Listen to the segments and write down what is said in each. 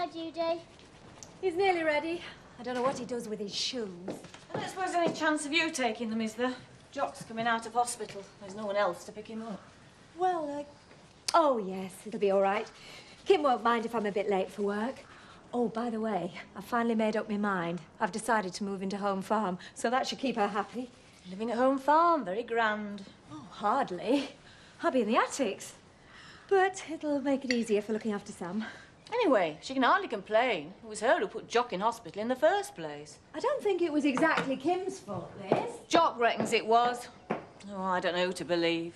Hi, Judy. He's nearly ready. I don't know what he does with his shoes. I don't suppose there's any chance of you taking them, is there? Jock's coming out of hospital. There's no one else to pick him up. Well, oh, yes, it'll be all right. Kim won't mind if I'm a bit late for work. Oh, by the way, I've finally made up my mind. I've decided to move into Home Farm, so that should keep her happy. Living at Home Farm, very grand. Oh, hardly. I'll be in the attics. But it'll make it easier for looking after Sam. Anyway, she can hardly complain. It was her who put Jock in hospital in the first place. I don't think it was exactly Kim's fault, Liz. Jock reckons it was. Oh, I don't know who to believe.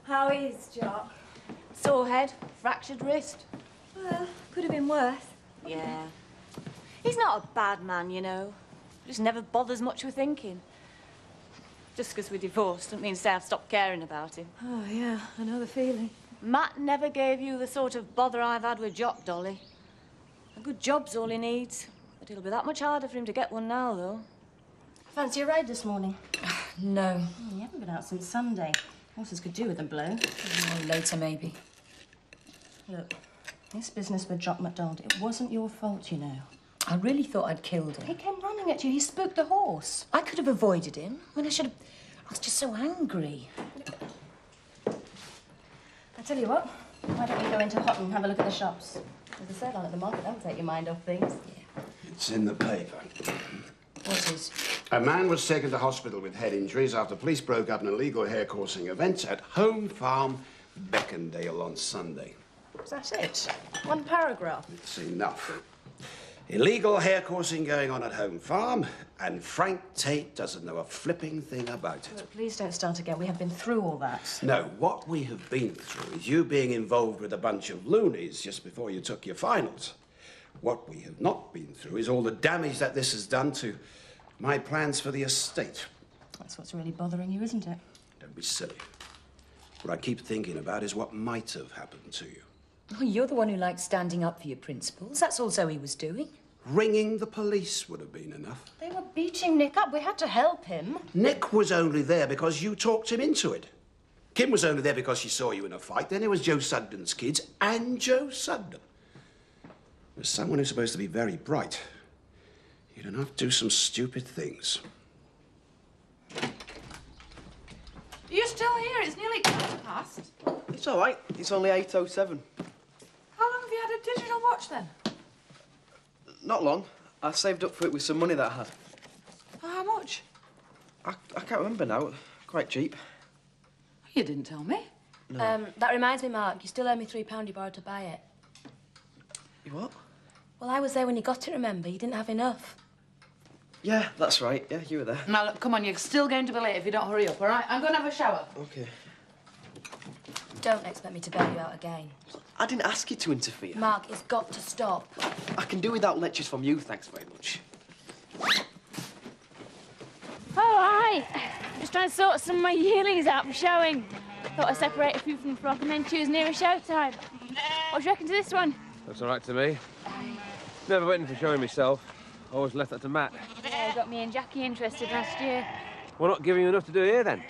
How is Jock? Sore head, fractured wrist. Well, could have been worse. Yeah. He's not a bad man, you know. Just never bothers much with thinking. Just because we're divorced doesn't mean to say I've stopped caring about him. Oh, yeah, I know the feeling. Matt never gave you the sort of bother I've had with Jock, Dolly. A good job's all he needs. But it'll be that much harder for him to get one now, though. Fancy a ride this morning? No. You haven't been out since Sunday. Horses could do with a blow. Later, maybe. Look, this business with Jock MacDonald, it wasn't your fault, you know. I really thought I'd killed him. He came running at you. He spooked the horse. I could have avoided him. I should have... I was just so angry. I tell you what, why don't we go into Hot and have a look at the shops? There's a sale on at the market. That'll take your mind off things. Yeah. It's in the paper. What is? A man was taken to hospital with head injuries after police broke up an illegal hair coursing event at Home Farm, Beckendale on Sunday. Is that it? One paragraph. It's enough. Illegal hair coursing going on at Home Farm, and Frank Tate doesn't know a flipping thing about it. Look, please don't start again. We have been through all that. No, what we have been through is you being involved with a bunch of loonies just before you took your finals. What we have not been through is all the damage that this has done to my plans for the estate. That's what's really bothering you, isn't it? Don't be silly. What I keep thinking about is what might have happened to you. Oh, you're the one who likes standing up for your principles. That's all Zoe was doing. Ringing the police would have been enough. They were beating Nick up. We had to help him. Nick was only there because you talked him into it. Kim was only there because she saw you in a fight. Then there was Joe Sugden's kids and Joe Sugden. As someone who's supposed to be very bright, you don't have to do some stupid things. You're still here? It's nearly past. It's all right. It's only 8:07. How long have you had a digital watch, then? Not long. I saved up for it with some money that I had. How much? I can't remember now. Quite cheap. You didn't tell me. No. That reminds me, Mark, you still owe me £3 you borrowed to buy it. You what? Well, I was there when you got it, remember? You didn't have enough. Yeah, that's right. Yeah, you were there. Now, look, come on, you're still going to be late if you don't hurry up, all right? I'm going to have a shower. OK. Don't expect me to bail you out again. I didn't ask you to interfere. Mark, it's got to stop. I can do without lectures from you, thanks very much. Oh, hi. Just trying to sort some of my yearlings out for showing. Thought I'd separate a few from the flock and then choose nearer show time. What do you reckon to this one? That's all right to me. Never went in for showing myself. Always left that to Matt. Yeah, he got me and Jackie interested last year. We're not giving you enough to do here, then.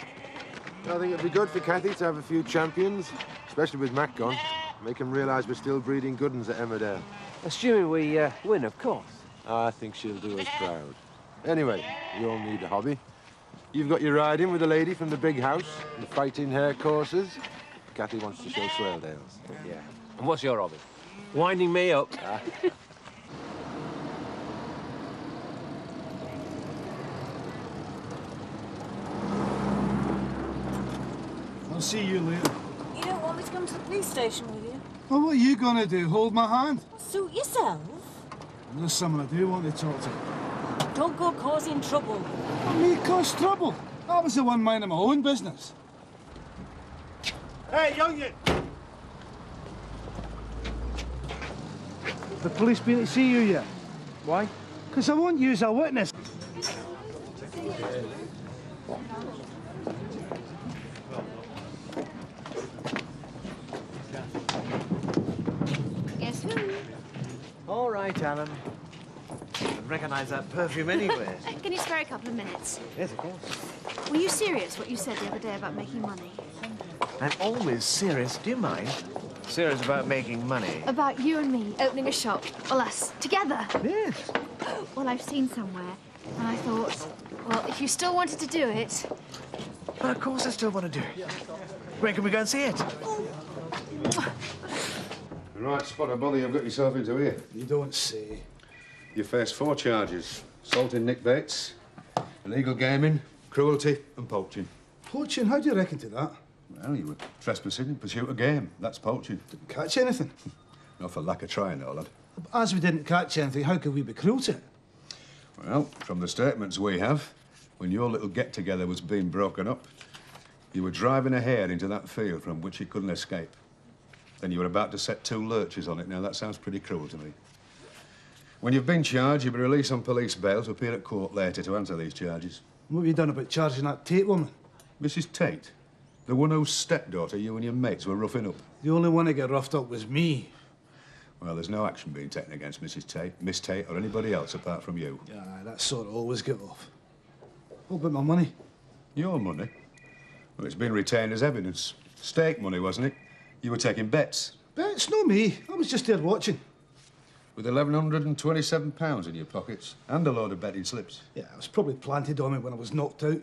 I think it'd be good for Kathy to have a few champions, especially with Matt gone. Make him realise we're still breeding good uns at Emmerdale. Assuming we win, of course. I think she'll do us proud. Anyway, you all need a hobby. You've got your riding with the lady from the big house, and fighting hare courses. Kathy wants to show Swaledales. Yeah. And what's your hobby? Winding me up. I'll see you later. You don't want me to come to the police station with you? Well, what are you gonna do? Hold my hand? Suit yourself. There's someone I do want to talk to. Don't go causing trouble. Well, me cause trouble. I was the one minding my own business. Hey, youngin! The police been to see you yet? Why? Because I won't use a witness. Guess who? All right, Alan. I recognise that perfume anywhere. Can you spare a couple of minutes? Yes, of course. Were you serious what you said the other day about making money? I'm always serious. Do you mind? Serious about making money? About you and me opening a shop. Well, us together. Yes. Well, I've seen somewhere, and I thought, well, if you still wanted to do it... Well, of course I still want to do it. When can we go and see it? Right spot of bother you've got yourself into here. You don't say. You face 4 charges. Assaulting Nick Bates, illegal gaming, cruelty and poaching. Poaching? How do you reckon to that? Well, you were trespassing in pursuit of game. That's poaching. Didn't catch anything. Not for lack of trying, though, lad. As we didn't catch anything, how could we be cruel to it? Well, from the statements we have, when your little get-together was being broken up, you were driving a hare into that field from which it couldn't escape. Then you were about to set 2 lurchers on it. Now, that sounds pretty cruel to me. When you've been charged, you'll be released on police bail to appear at court later to answer these charges. What have you done about charging that Tate woman? Mrs. Tate? The one whose stepdaughter you and your mates were roughing up? The only one to get roughed up was me. Well, there's no action being taken against Mrs. Tate, Miss Tate, or anybody else apart from you. Yeah, that sort of always get off. What about my money? Your money? Well, it's been retained as evidence. Stake money, wasn't it? You were taking bets. Bets? No me. I was just there watching. With £1,127 in your pockets and a load of betting slips. Yeah, it was probably planted on me when I was knocked out.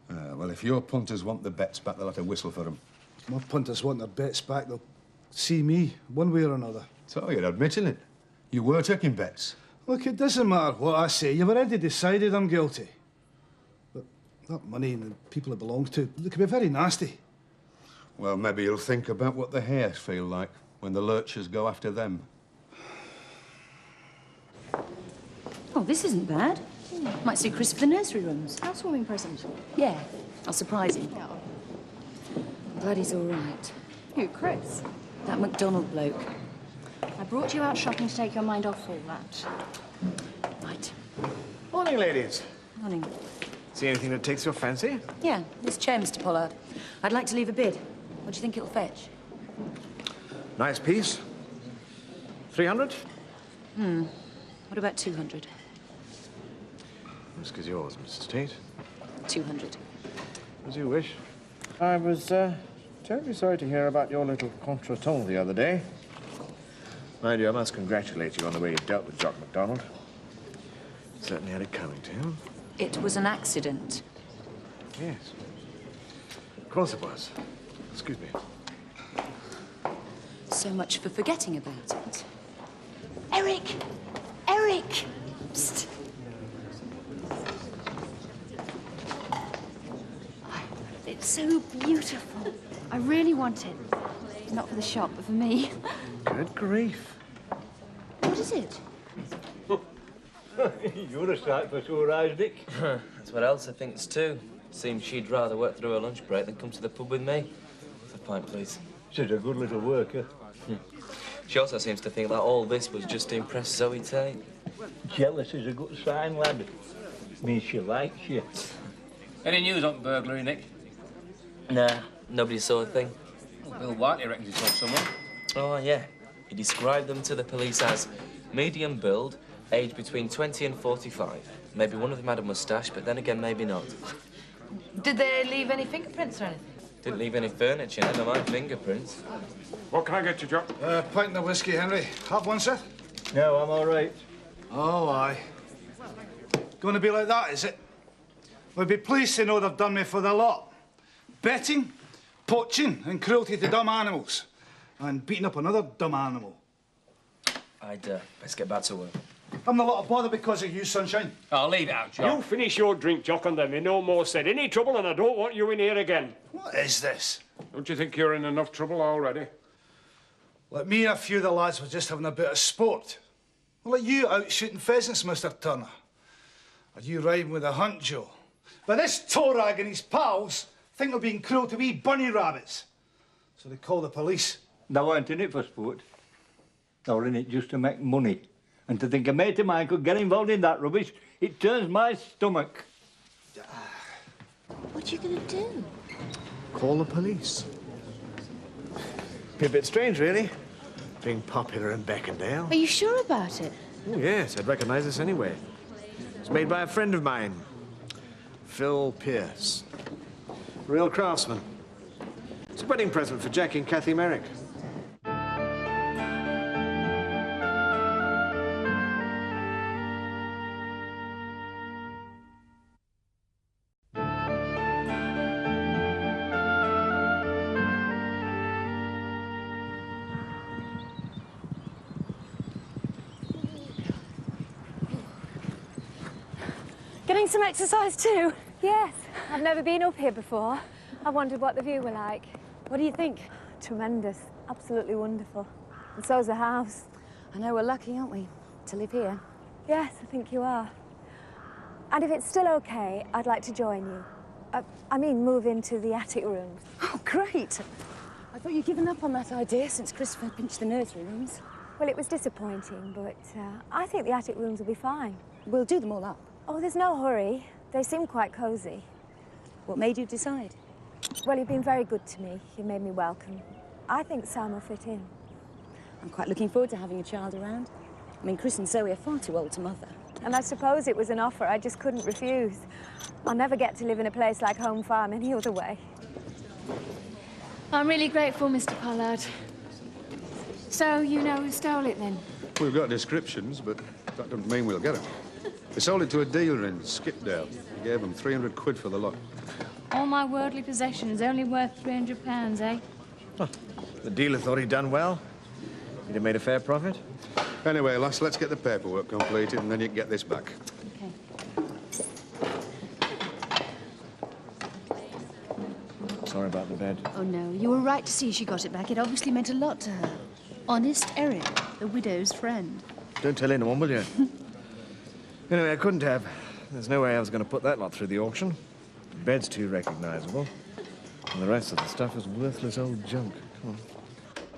Well, if your punters want the bets back, they'll have to whistle for them. If my punters want their bets back, they'll see me, one way or another. So you're admitting it. You were taking bets. Look, it doesn't matter what I say. You've already decided I'm guilty. But that money and the people it belongs to, they could be very nasty. Well, maybe you'll think about what the hares feel like when the lurchers go after them. Oh, this isn't bad. Might suit Chris for the nursery rooms. Housewarming present. Yeah, I'll surprise him. I'm glad he's all right. Who, Chris? That McDonald bloke. I brought you out shopping to take your mind off all that. Right. Morning, ladies. Morning. See anything that takes your fancy? Yeah, this chair, Mr. Pollard. I'd like to leave a bid. What do you think it'll fetch? Nice piece. 300? What about 200? Risk is yours, Mrs. Tate. 200. As you wish. I was terribly sorry to hear about your little contretemps the other day. Mind you, I must congratulate you on the way you dealt with Jock MacDonald. Certainly had it coming to him. It was an accident. Yes. Of course it was. Excuse me. So much for forgetting about it. Eric! Eric! Psst. It's so beautiful. I really want it. Not for the shop, but for me. Good grief. What is it? You're a sight for sore eyes, Dick. That's what Elsa thinks too. Seems she'd rather work through her lunch break than come to the pub with me. A pint, please. She's a good little worker. She also seems to think that all this was just to impress Zoe Tate. Jealous is a good sign, lad. Means she likes you. Any news on burglary, Nick? Nah, nobody saw a thing. Well, Bill Whiteley reckons he saw someone. Oh, yeah. He described them to the police as medium build, aged between 20 and 45. Maybe one of them had a moustache, but then again, maybe not. Did they leave any fingerprints or anything? Didn't leave any furniture, never mind fingerprints. What can I get you, Jock? Pint of whiskey, Henry. Have one, sir? No, I'm all right. Oh, aye. Going to be like that, is it? We'd be pleased to know they've done me for the lot. Betting, poaching and cruelty to dumb animals. And beating up another dumb animal. I'd best get back to work. I'm not a lot of bother because of you, Sunshine. I'll leave it out, Jock. You finish your drink, Jock, and there'll be no more said. Any trouble, and I don't want you in here again. What is this? Don't you think you're in enough trouble already? Like me and a few of the lads were just having a bit of sport. Well, like you out shooting pheasants, Mr. Turner. Are you riding with a hunt, Joe? But this toe-rag and his pals think they're being cruel to wee bunny rabbits. So they call the police. They weren't in it for sport. They were in it just to make money. And to think a mate of mine could get involved in that rubbish, it turns my stomach. What are you going to do? Call the police. Be a bit strange, really, being popular in Beckendale. Are you sure about it? Oh, yes, I'd recognise this anyway. It's made by a friend of mine, Phil Pierce. Real craftsman. It's a wedding present for Jackie and Kathy Merrick. Getting some exercise too? Yes. I've never been up here before. I wondered what the view were like. What do you think? Tremendous. Absolutely wonderful. And so's the house. I know we're lucky, aren't we, to live here? Yes, I think you are. And if it's still okay, I'd like to join you. I mean, move into the attic rooms. Oh, great. I thought you'd given up on that idea since Christopher pinched the nursery rooms. Well, it was disappointing, but I think the attic rooms will be fine. We'll do them all up. Oh, there's no hurry. They seem quite cosy. What made you decide? Well, you've been very good to me. You made me welcome. I think Sam will fit in. I'm quite looking forward to having a child around. I mean, Chris and Zoe are far too old to mother. And I suppose it was an offer I just couldn't refuse. I'll never get to live in a place like Home Farm any other way. I'm really grateful, Mr. Pollard. So, you know who stole it, then? We've got descriptions, but that doesn't mean we'll get them. They sold it to a dealer in Skipdale. He gave them 300 quid for the lot. All my worldly possessions only worth £300, eh? Huh. The dealer thought he'd done well. He'd have made a fair profit. Anyway, lass, let's get the paperwork completed and then you can get this back. Sorry about the bed. Oh, no. You were right to see she got it back. It obviously meant a lot to her. Honest Eric, the widow's friend. Don't tell anyone, will you? Anyway, I couldn't have. There's no way I was going to put that lot through the auction. The bed's too recognisable. And the rest of the stuff is worthless old junk. Come on.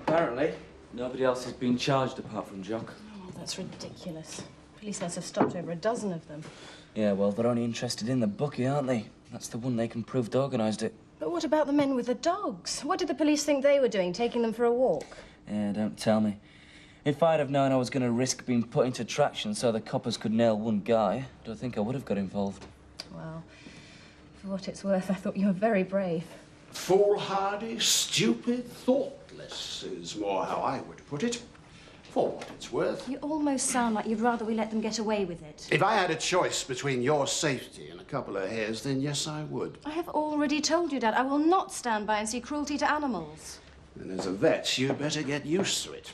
Apparently, nobody else has been charged apart from Jock. Oh, that's ridiculous. Police must have stopped over a dozen of them. Yeah, well, they're only interested in the bookie, aren't they? That's the one they can prove to organised it. But what about the men with the dogs? What did the police think they were doing, taking them for a walk? Yeah, don't tell me. If I'd have known I was going to risk being put into traction so the coppers could nail one guy, I don't think I would have got involved. Well, for what it's worth, I thought you were very brave. Foolhardy, stupid, thoughtless is more how I would put it. For what it's worth. You almost sound like you'd rather we let them get away with it. If I had a choice between your safety and a couple of hares, then yes, I would. I have already told you, Dad, I will not stand by and see cruelty to animals. And as a vet, you better get used to it.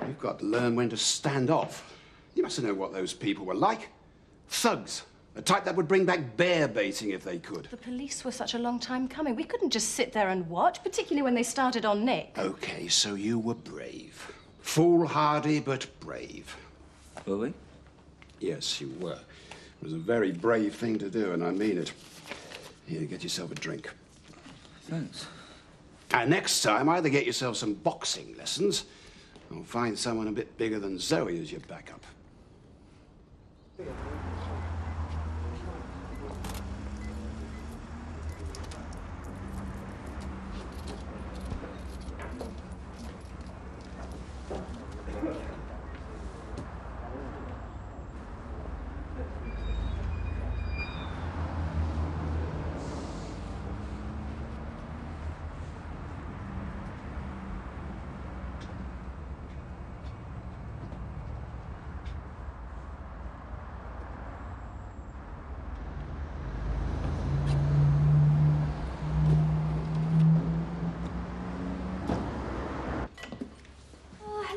You've got to learn when to stand off. You must know what those people were like. Thugs. A type that would bring back bear baiting if they could. The police were such a long time coming. We couldn't just sit there and watch, particularly when they started on Nick. OK, so you were brave. Foolhardy, but brave. Were we? Yes, you were. It was a very brave thing to do, and I mean it. Here, get yourself a drink. Thanks. And next time, either get yourself some boxing lessons, or find someone a bit bigger than Zoe as your backup.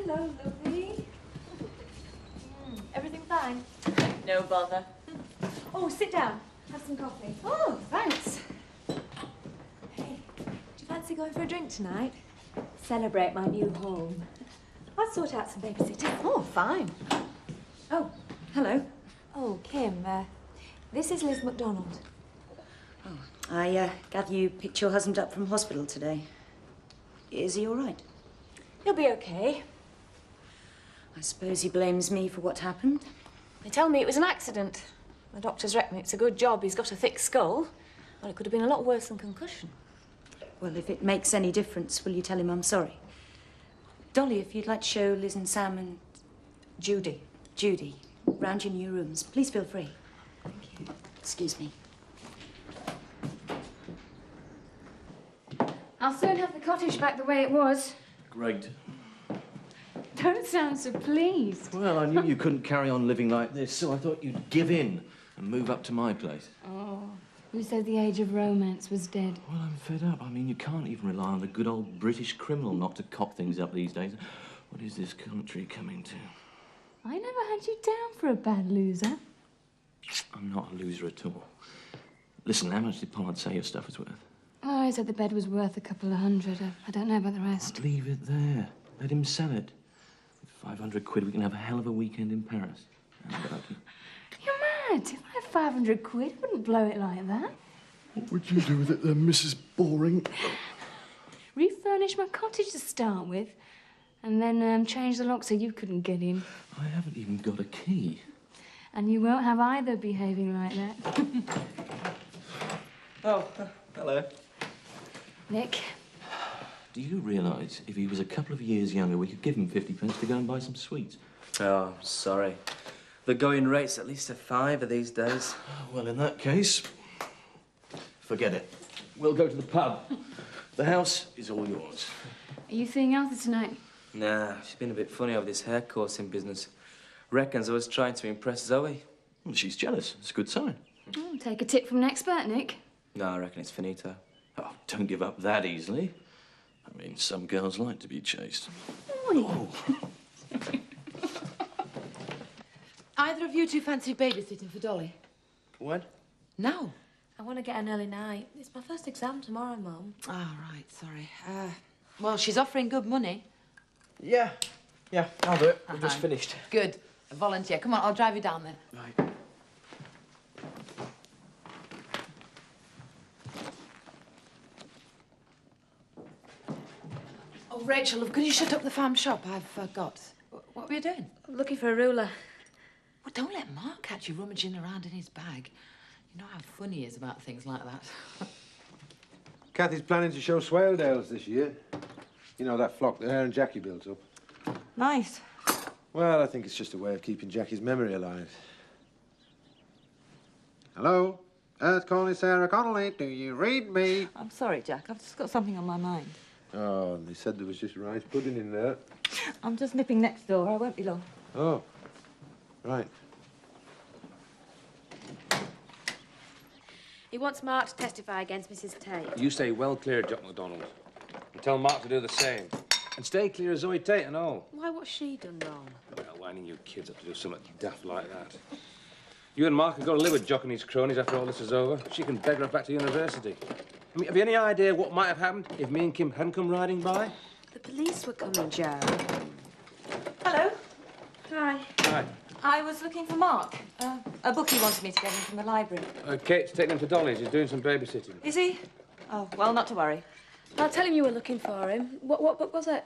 Hello, lovely. Everything fine? No bother. Oh, sit down. Have some coffee. Oh, thanks. Hey, do you fancy going for a drink tonight? Celebrate my new home. I'll sort out some babysitters. Oh, fine. Oh, hello. Oh, Kim, this is Liz MacDonald. I gather you picked your husband up from hospital today. Is he all right? He'll be okay. I suppose he blames me for what happened? They tell me it was an accident. The doctors reckon it's a good job he's got a thick skull. Well, it could have been a lot worse than concussion. Well, if it makes any difference, will you tell him I'm sorry? Dolly, if you'd like to show Liz and Sam and Judy round your new rooms, please feel free. Thank you. Excuse me. I'll soon have the cottage back the way it was. Great. Don't sound so pleased. Well, I knew you couldn't carry on living like this, so I thought you'd give in and move up to my place. Oh, who said the age of romance was dead? Well, I'm fed up. I mean, you can't even rely on the good old British criminal not to cop things up these days. What is this country coming to? I never had you down for a bad loser. What do you think? Well, I suppose you could try. Well, I knew you couldn't carry on living like this, so I thought you'd give in and move up to my place. I thought you were a bad loser. I'm not a loser at all. Listen, how much did Pollard say your stuff was worth? Oh, he said the bed was worth a couple of hundred. I don't know about the rest. Leave it there. Let him sell it. With 500 quid, we can have a hell of a weekend in Paris. How about you? You're mad. If I had 500 quid, I wouldn't blow it like that. What would you do with it then, Mrs. Boring? Refurnish my cottage to start with, and then change the lock so you couldn't get in. I haven't even got a key. And you won't have either behaving like that. Oh, hello. Nick. Do you realise if he was a couple of years younger, we could give him 50 pence to go and buy some sweets? Oh, sorry. The going rate's at least a fiver these days. Well, in that case, forget it. We'll go to the pub. The house is all yours. Are you seeing Arthur tonight? Nah, she's been a bit funny over this hair coursing business. Reckons I was trying to impress Zoe. Well, she's jealous. It's a good sign. Oh, take a tip from an expert, Nick. No, I reckon it's finito. Oh, don't give up that easily. I mean, some girls like to be chased. Oh. Either of you two fancy babysitting for Dolly? When? No. I want to get an early night. It's my first exam tomorrow, Mum. Ah, right, sorry. Well, she's offering good money. Yeah, I'll do it. We've just finished. Good. A volunteer. Come on, I'll drive you down then. Right. Oh, Rachel, could you shut up the farm shop? I've forgot. What were you doing? I'm looking for a ruler. Well, don't let Mark catch you rummaging around in his bag. You know how funny he is about things like that. Kathy's planning to show Swaledales this year. You know, that flock that her and Jackie built up. Nice. Well, I think it's just a way of keeping Jackie's memory alive. Hello? It's calling Sarah Connolly. Do you read me? I'm sorry, Jack. I've just got something on my mind. Oh, they said there was just rice pudding in there. I'm just nipping next door. I won't be long. Oh, right. He wants Mark to testify against Mrs. Tate. You stay well clear, Jock MacDonald. And tell Mark to do the same. And stay clear of Zoe Tate and all. Why, what's she done wrong? Well, winding you kids up to do something daft like that. You and Mark have got to live with Jock and his cronies after all this is over. She can beg her back to university. I mean, have you any idea what might have happened if me and Kim hadn't come riding by? The police were coming, Joe. Hello. Hi. Hi. I was looking for Mark. A book he wanted me to get him from the library. Kate's taking him to Dolly's. He's doing some babysitting. Is he? Oh, well, not to worry. I'll tell him you were looking for him. What book was it?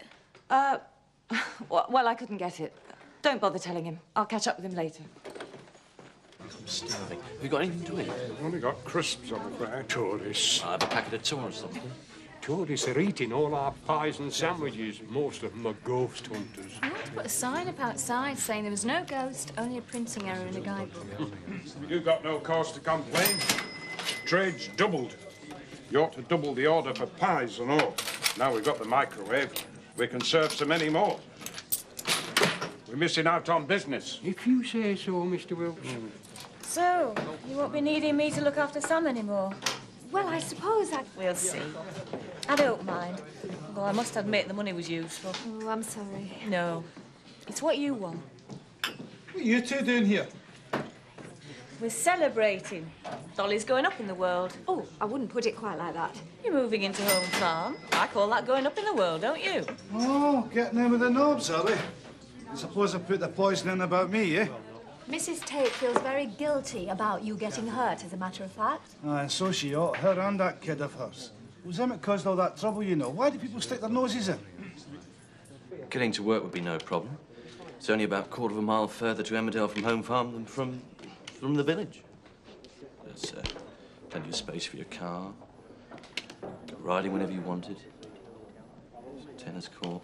Well, I couldn't get it. Don't bother telling him. I'll catch up with him later. I'm starving. Have you got anything to eat? We've only got crisps, I'm afraid, tourists. I'll have a packet of tour or something. Tourists are eating all our pies and sandwiches. Most of them are ghost hunters. I want to put a sign up outside saying there was no ghost, only a printing error in a guidebook. You got no cause to complain. Trade's doubled. You ought to double the order for pies and all. Now we've got the microwave, we can serve so many more. We're missing out on business. If you say so, Mr. Wilkes. So, you won't be needing me to look after Sam anymore? Well, I suppose We'll see. I don't mind. Though I must admit the money was useful. Oh, I'm sorry. No. It's what you want. What are you two doing here? We're celebrating. Dolly's going up in the world. Oh, I wouldn't put it quite like that. You're moving into home farm. I call that going up in the world, don't you? Oh, getting in with the knobs, are we? I suppose I put the poison in about me, eh? Mrs. Tate feels very guilty about you getting hurt, as a matter of fact. And so she ought. Her and that kid of hers. It was them that caused all that trouble, you know. Why do people stick their noses in? Getting to work would be no problem. It's only about a quarter of a mile further to Emmerdale from home farm than from the village. There's plenty of space for your car. Go riding whenever you wanted. There's a tennis court,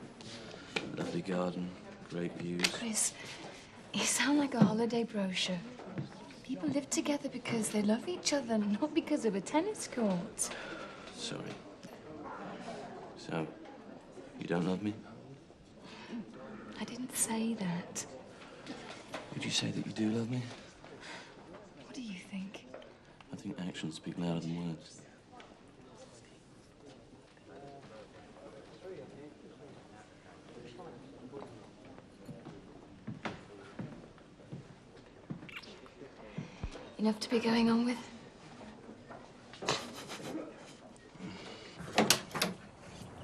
lovely garden, great views. Chris, you sound like a holiday brochure. People live together because they love each other, not because of a tennis court. Sorry. So, you don't love me? I didn't say that. Would you say that you do love me? What do you think? I think actions speak louder than words. Enough to be going on with?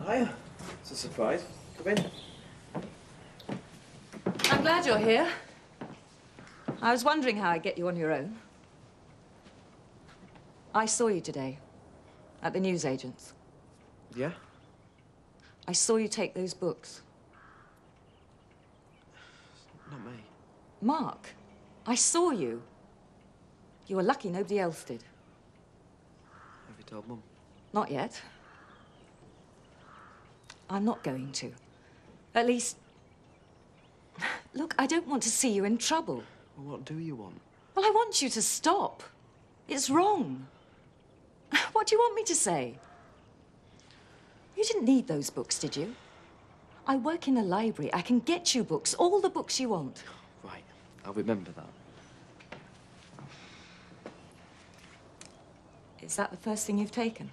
Hiya. It's a surprise. Come in. I'm glad you're here. I was wondering how I'd get you on your own. I saw you today at the newsagent's. Yeah? I saw you take those books. Not me. Mark, I saw you. You were lucky nobody else did. Have you told Mum? Not yet. I'm not going to. At least... Look, I don't want to see you in trouble. Well, what do you want? Well, I want you to stop. It's wrong. What do you want me to say? You didn't need those books, did you? I work in a library. I can get you books, all the books you want. Right. I'll remember that. Is that the first thing you've taken?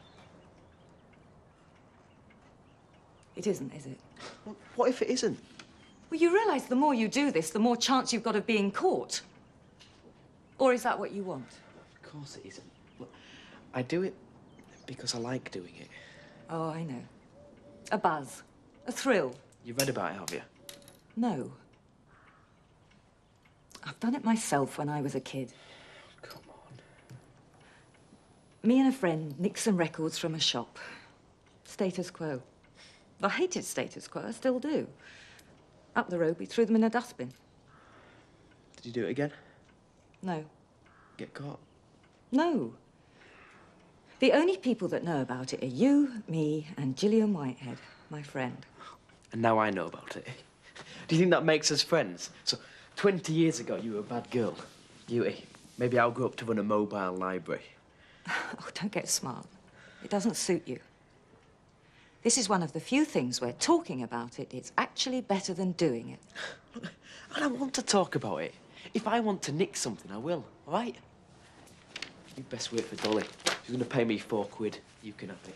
It isn't, is it? Well, what if it isn't? Well, you realise the more you do this, the more chance you've got of being caught. Or is that what you want? Of course it isn't. Look, I do it because I like doing it. Oh, I know. A buzz. A thrill. You've read about it, have you? No. I've done it myself when I was a kid. Come on. Me and a friend nicked some records from a shop. Status quo. I hated status quo, I still do. Up the road, we threw them in a dustbin. Did you do it again? No. Get caught? No. The only people that know about it are you, me, and Gillian Whitehead, my friend. And now I know about it. Do you think that makes us friends? So, 20 years ago, you were a bad girl. Beauty. Maybe I'll grow up to run a mobile library. Oh, don't get smart. It doesn't suit you. This is one of the few things where talking about it is actually better than doing it. I don't want to talk about it. If I want to nick something, I will, all right? You best wait for Dolly. She's going to pay me £4. You can have it.